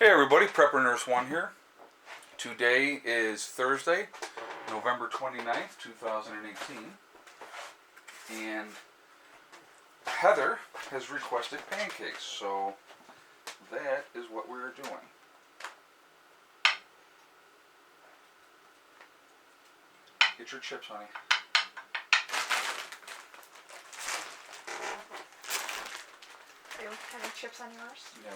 Hey everybody, Prepper Nurse 1 here. Today is Thursday, November 29th, 2018. And Heather has requested pancakes, so that is what we're doing. Get your chips, honey. Are you having chips on yours? No.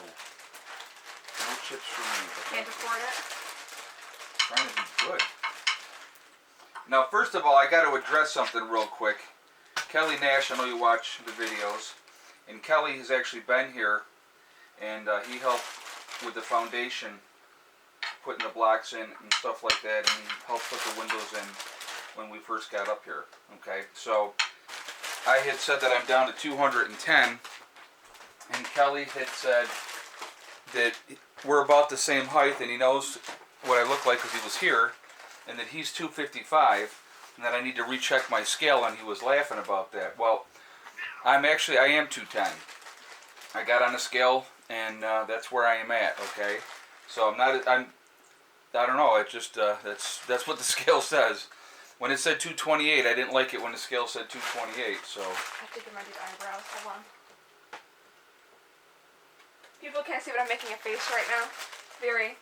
No chips for me. Can't afford it? Trying to be good. Now, first of all, I got to address something real quick. Kelly Nash, I know you watch the videos, and Kelly has actually been here, and he helped with the foundation, putting the blocks in and stuff like that, and he helped put the windows in when we first got up here. Okay, so I had said that I'm down to 210, and Kelly had said that we're about the same height, and he knows what I look like because he was here, and that he's 255, and that I need to recheck my scale, and he was laughing about that. Well, I am 210. I got on the scale, and that's where I am at. Okay, so I don't know. It just that's what the scale says. When it said 228, I didn't like it when the scale said 228. So I have to get my eyebrows. Hold on. People can't see, but I'm making a face right now. Very,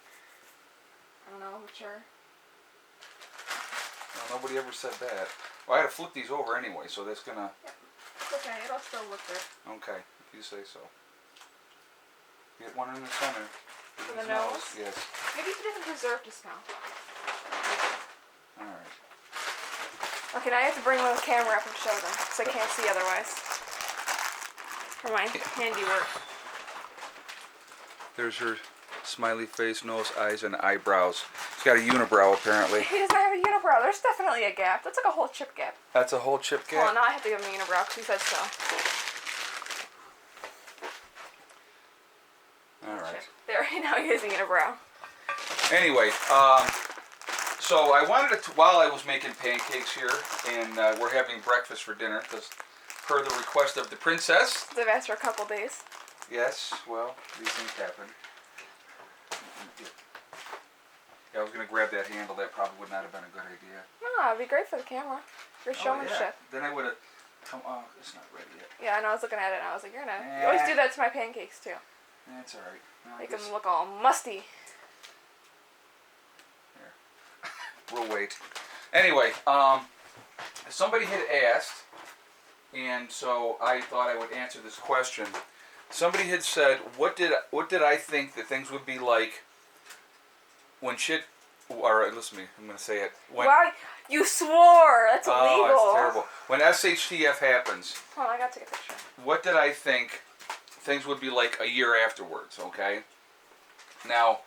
I don't know, mature. well, nobody ever said that. Well, I had to flip these over anyway, so that's gonna. Yep. It's okay. It'll still look good. Okay, if you say so. Get one in the center. For the nose? Yes. Maybe he doesn't deserve to smell. All right. Okay, now I have to bring the camera up and show them, because I can't see otherwise. For my handiwork. There's her smiley face, nose, eyes, and eyebrows. He's got a unibrow, apparently. He doesn't have a unibrow. There's definitely a gap. That's like a whole chip gap. That's a whole chip gap? Hold on, now I have to give him a unibrow, because he said so. Alright. There, now he has a unibrow. Anyway, so I wanted to, while I was making pancakes here, and we're having breakfast for dinner, because per the request of the princess. They've asked for a couple days. Yes, well, these things happen. Yeah, I was going to grab that handle. That probably would not have been a good idea. No, it'd be great for the camera. For showmanship. Yeah. Then I would have come, oh, it's not ready yet. Yeah, I know, I was looking at it and I was like, you're gonna, you always do that to my pancakes too. That's alright. No, Make them look all musty. Here. We'll wait. Anyway, somebody had asked, and so I thought I would answer this question. Somebody had said, what did I think that things would be like when shit, or listen to me, I'm going to say it. When, Why? You swore! That's illegal. Oh, it's terrible. When S.H.T.F. happens, Hold on, I gotta take a picture. what did I think things would be like a year afterwards, okay? Now,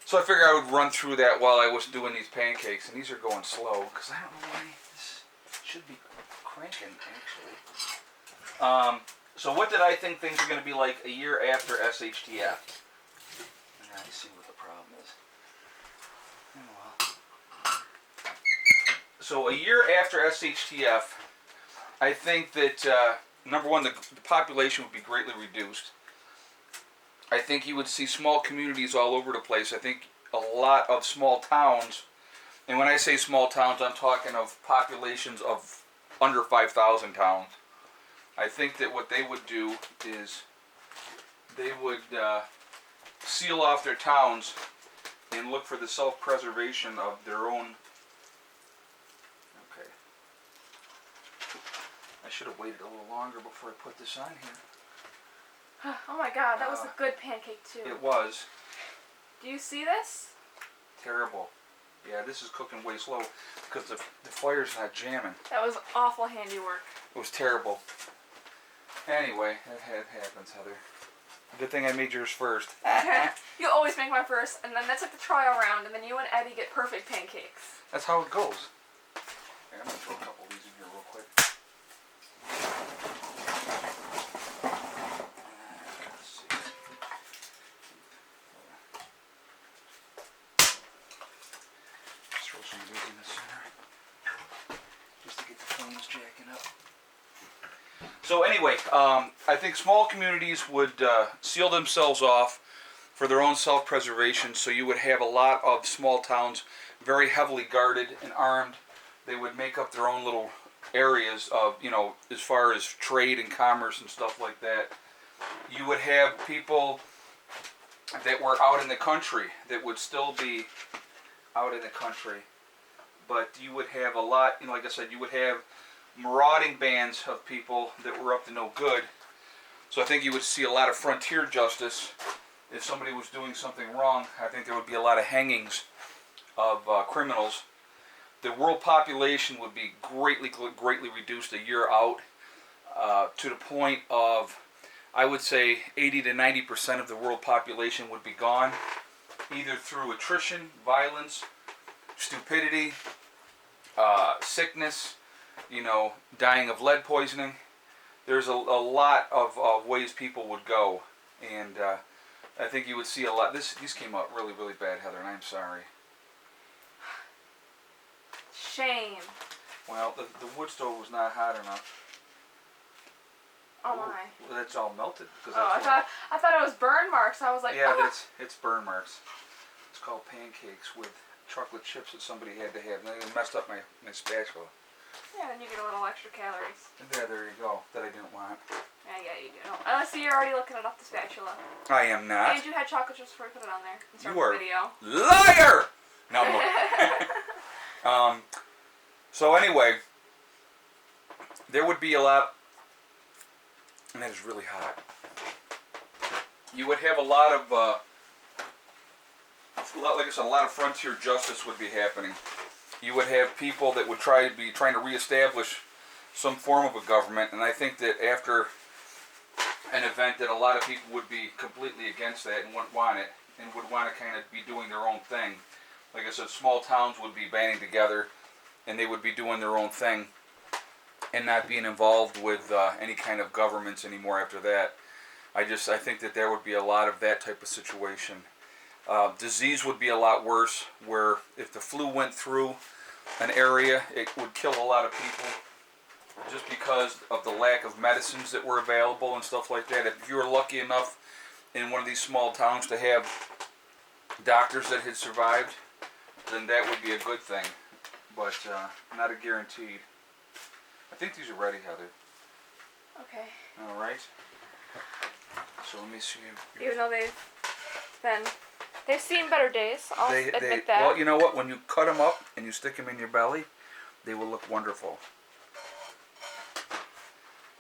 so I figured I would run through that while I was doing these pancakes, and these are going slow, because I don't know why this should be cranking, actually. So what did I think things are going to be like a year after S.H.T.F.? Now, let's see what the problem is. Oh, well. So a year after S.H.T.F., I think that, number one, the population would be greatly reduced. I think you would see small communities all over the place. I think a lot of small towns, and when I say small towns, I'm talking of populations of under 5,000 towns. I think that what they would do is they would seal off their towns and look for the self-preservation of their own. Okay. I should have waited a little longer before I put this on here. Oh my god, that was a good pancake too. It was. Do you see this? Terrible. Yeah, this is cooking way slow because the fire's not jamming. That was awful handiwork. It was terrible. Anyway, that happens, Heather. Good thing I made yours first. You always make my first, and then that's like the trial round, and then you and Eddie get perfect pancakes. That's how it goes. Here, I'm going to throw a couple of these in here real quick. Let's see. Just throw some of these in the center. Just to get the flames jacking up. So anyway, I think small communities would seal themselves off for their own self-preservation. So you would have a lot of small towns very heavily guarded and armed. They would make up their own little areas of, as far as trade and commerce and stuff like that. You would have people that were out in the country that would still be out in the country. But you would have a lot, like I said, you would have marauding bands of people that were up to no good. So I think you would see a lot of frontier justice. If somebody was doing something wrong, I think there would be a lot of hangings of criminals. The world population would be greatly reduced a year out, to the point of, I would say 80 to 90% of the world population would be gone, either through attrition, violence, stupidity, sickness, dying of lead poisoning. There's a lot of ways people would go, and I think you would see a lot. These came out really, really bad, Heather, and I'm sorry. Shame. Well, the wood stove was not hot enough. Oh my. Well, that's all melted. I thought it was burn marks. I was like, yeah, oh. it's burn marks. It's called pancakes with chocolate chips that somebody had to have. And they messed up my spatula. Yeah, then you get a little extra calories. Yeah, there you go. That I didn't want. Yeah, you do. I see you're already looking it up the spatula. I am not. And you had chocolate chips before you put it on there. You are video. Liar! No. So anyway, there would be a lot, and that is really hot. You would have a lot of, like I said, a lot of frontier justice would be happening. You would have people that would trying to reestablish some form of a government, and I think that after an event that a lot of people would be completely against that and wouldn't want it, and would want to kind of be doing their own thing. Like I said, small towns would be banding together, and they would be doing their own thing, and not being involved with any kind of governments anymore after that. I think that there would be a lot of that type of situation. Disease would be a lot worse, where if the flu went through an area, it would kill a lot of people just because of the lack of medicines that were available and stuff like that. If you were lucky enough in one of these small towns to have doctors that had survived, then that would be a good thing, but not a guaranteed. I think these are ready, Heather. Okay. All right. So let me see. Even though they've seen better days, I'll admit that. Well, you know what? When you cut them up and you stick them in your belly, they will look wonderful.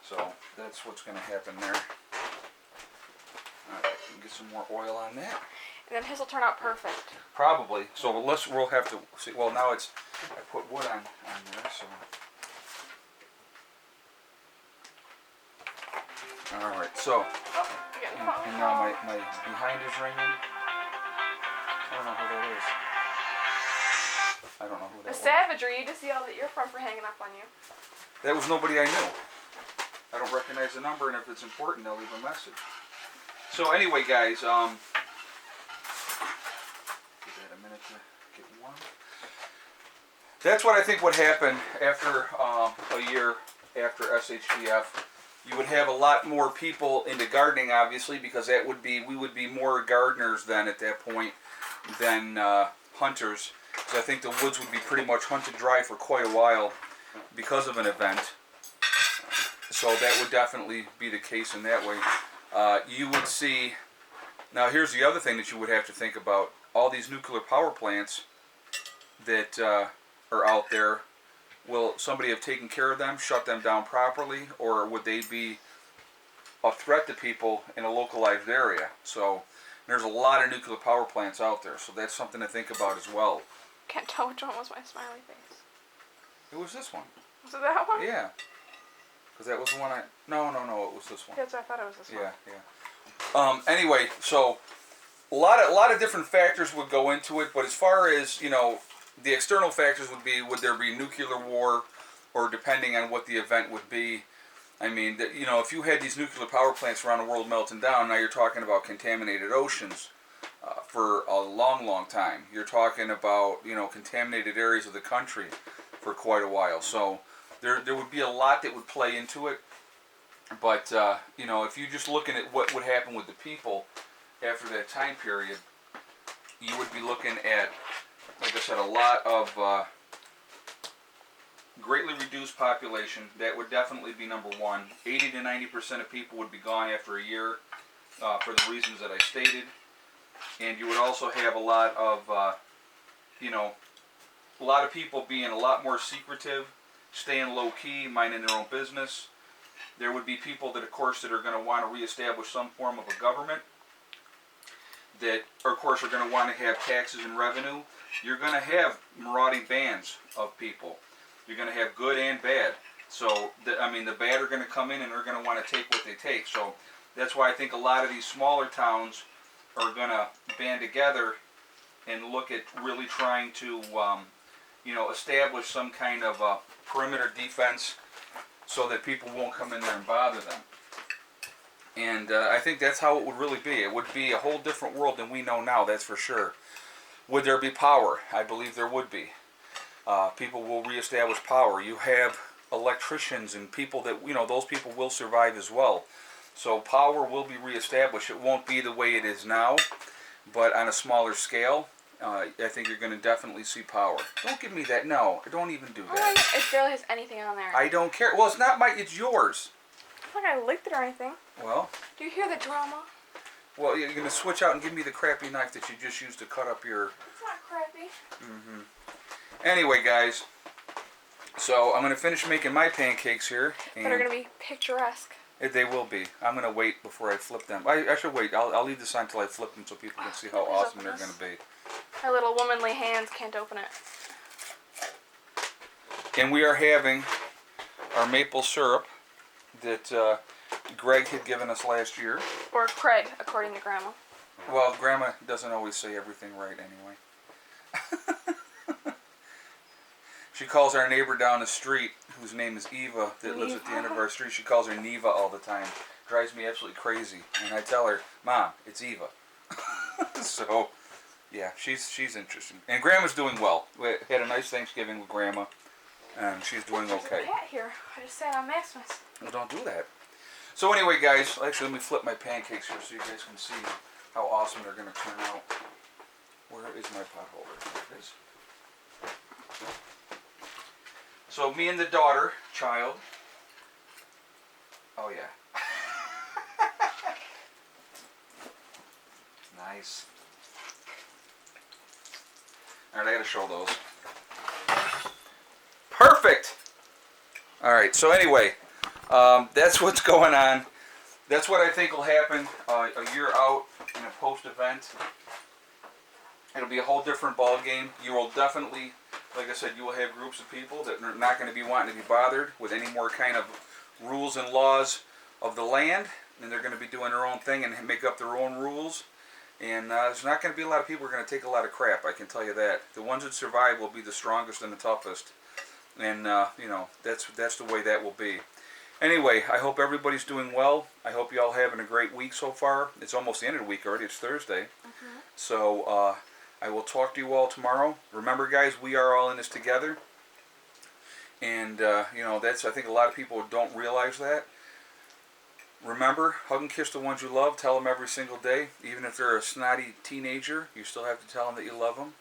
So that's what's going to happen there. All right, get some more oil on that. And then his will turn out perfect. Probably. So we'll have to see. Well, now I put wood on there, so. All right. So. And now my behind is ringing. I don't know who that is. I don't know who that The was. savagery, you just see all the earphones were hanging up on you. That was nobody I knew. I don't recognize the number, and if it's important, they'll leave a message. So anyway, guys, give that a minute to get warm. That's what I think would happen after a year after S.H.T.F. You would have a lot more people into gardening, obviously, because we would be more gardeners then at that point than hunters. Because I think the woods would be pretty much hunted dry for quite a while because of an event. So that would definitely be the case in that way. You would see, now here's the other thing that you would have to think about. All these nuclear power plants that are out there, will somebody have taken care of them, shut them down properly, or would they be a threat to people in a localized area? So there's a lot of nuclear power plants out there, so that's something to think about as well. Can't tell which one was my smiley face. It was this one. Was it that one? Yeah. Because that was the one No, it was this one. Yes, I thought it was this one. Yeah. Anyway, so a lot of different factors would go into it, but as far as, the external factors would be, would there be nuclear war, or depending on what the event would be. I mean, if you had these nuclear power plants around the world melting down, now you're talking about contaminated oceans for a long, long time. You're talking about, contaminated areas of the country for quite a while. So there would be a lot that would play into it. But, if you're just looking at what would happen with the people, after that time period, you would be looking at, like I said, a lot of greatly reduced population. That would definitely be number one. 80 to 90% of people would be gone after a year for the reasons that I stated. And you would also have a lot of, a lot of people being a lot more secretive, staying low key, minding their own business. There would be people that, of course, that are going to want to reestablish some form of a government. That, of course, are going to want to have taxes and revenue. You're going to have marauding bands of people. You're going to have good and bad. So, the bad are going to come in and they're going to want to take what they take. So, that's why I think a lot of these smaller towns are going to band together and look at really trying to, establish some kind of perimeter defense so that people won't come in there and bother them. And I think that's how it would really be. It would be a whole different world than we know now, that's for sure. Would there be power? I believe there would be. People will reestablish power. You have electricians and people that, those people will survive as well. So power will be reestablished. It won't be the way it is now, but on a smaller scale. I think you're going to definitely see power. Don't give me that. No, don't even do that. Oh, it barely has anything on there. I don't care. Well, it's not it's yours. It's not like I licked it or anything. Well. Do you hear the drama? Well, you're going to switch out and give me the crappy knife that you just used to cut up your... It's not crappy. Mm-hmm. Anyway, guys. So, I'm going to finish making my pancakes here. And they're going to be picturesque. They will be. I'm going to wait before I flip them. I should wait. I'll leave this on until I flip them so people can see how awesome they're going to be. My little womanly hands can't open it. And we are having our maple syrup that Greg had given us last year. Or Craig, according to Grandma. Well, Grandma doesn't always say everything right anyway. She calls our neighbor down the street, whose name is Eva, that lives at the end of our street, she calls her Neva all the time. Drives me absolutely crazy. And I tell her, Mom, it's Eva. So, yeah, she's interesting. And Grandma's doing well. We had a nice Thanksgiving with Grandma, and she's doing okay. There's a cat here. I just sat on Maximus. Well, don't do that. So anyway, guys, actually, let me flip my pancakes here so you guys can see how awesome they're going to turn out. Where is my pot holder? There it is. So me and the daughter, child. Oh yeah. Nice. Alright, I gotta show those. Perfect! Alright, so anyway, that's what's going on. That's what I think will happen a year out in a post-event. It'll be a whole different ball game. You will definitely, like I said, you will have groups of people that are not going to be wanting to be bothered with any more kind of rules and laws of the land. And they're going to be doing their own thing and make up their own rules. And there's not going to be a lot of people who are going to take a lot of crap, I can tell you that. The ones that survive will be the strongest and the toughest. And, that's the way that will be. Anyway, I hope everybody's doing well. I hope you all having a great week so far. It's almost the end of the week already. It's Thursday. Mm-hmm. So, I will talk to you all tomorrow. Remember, guys, we are all in this together. And, I think a lot of people don't realize that. Remember, hug and kiss the ones you love. Tell them every single day. Even if they're a snotty teenager, you still have to tell them that you love them.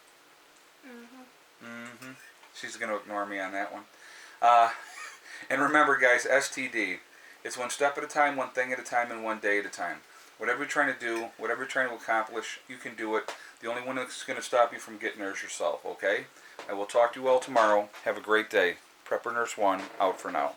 Mm-hmm. She's going to ignore me on that one. And remember, guys, STD. It's one step at a time, one thing at a time, and one day at a time. Whatever you're trying to do, whatever you're trying to accomplish, you can do it. The only one that's going to stop you from getting there is yourself, okay? I will talk to you all tomorrow. Have a great day. Prepper Nurse 1, out for now.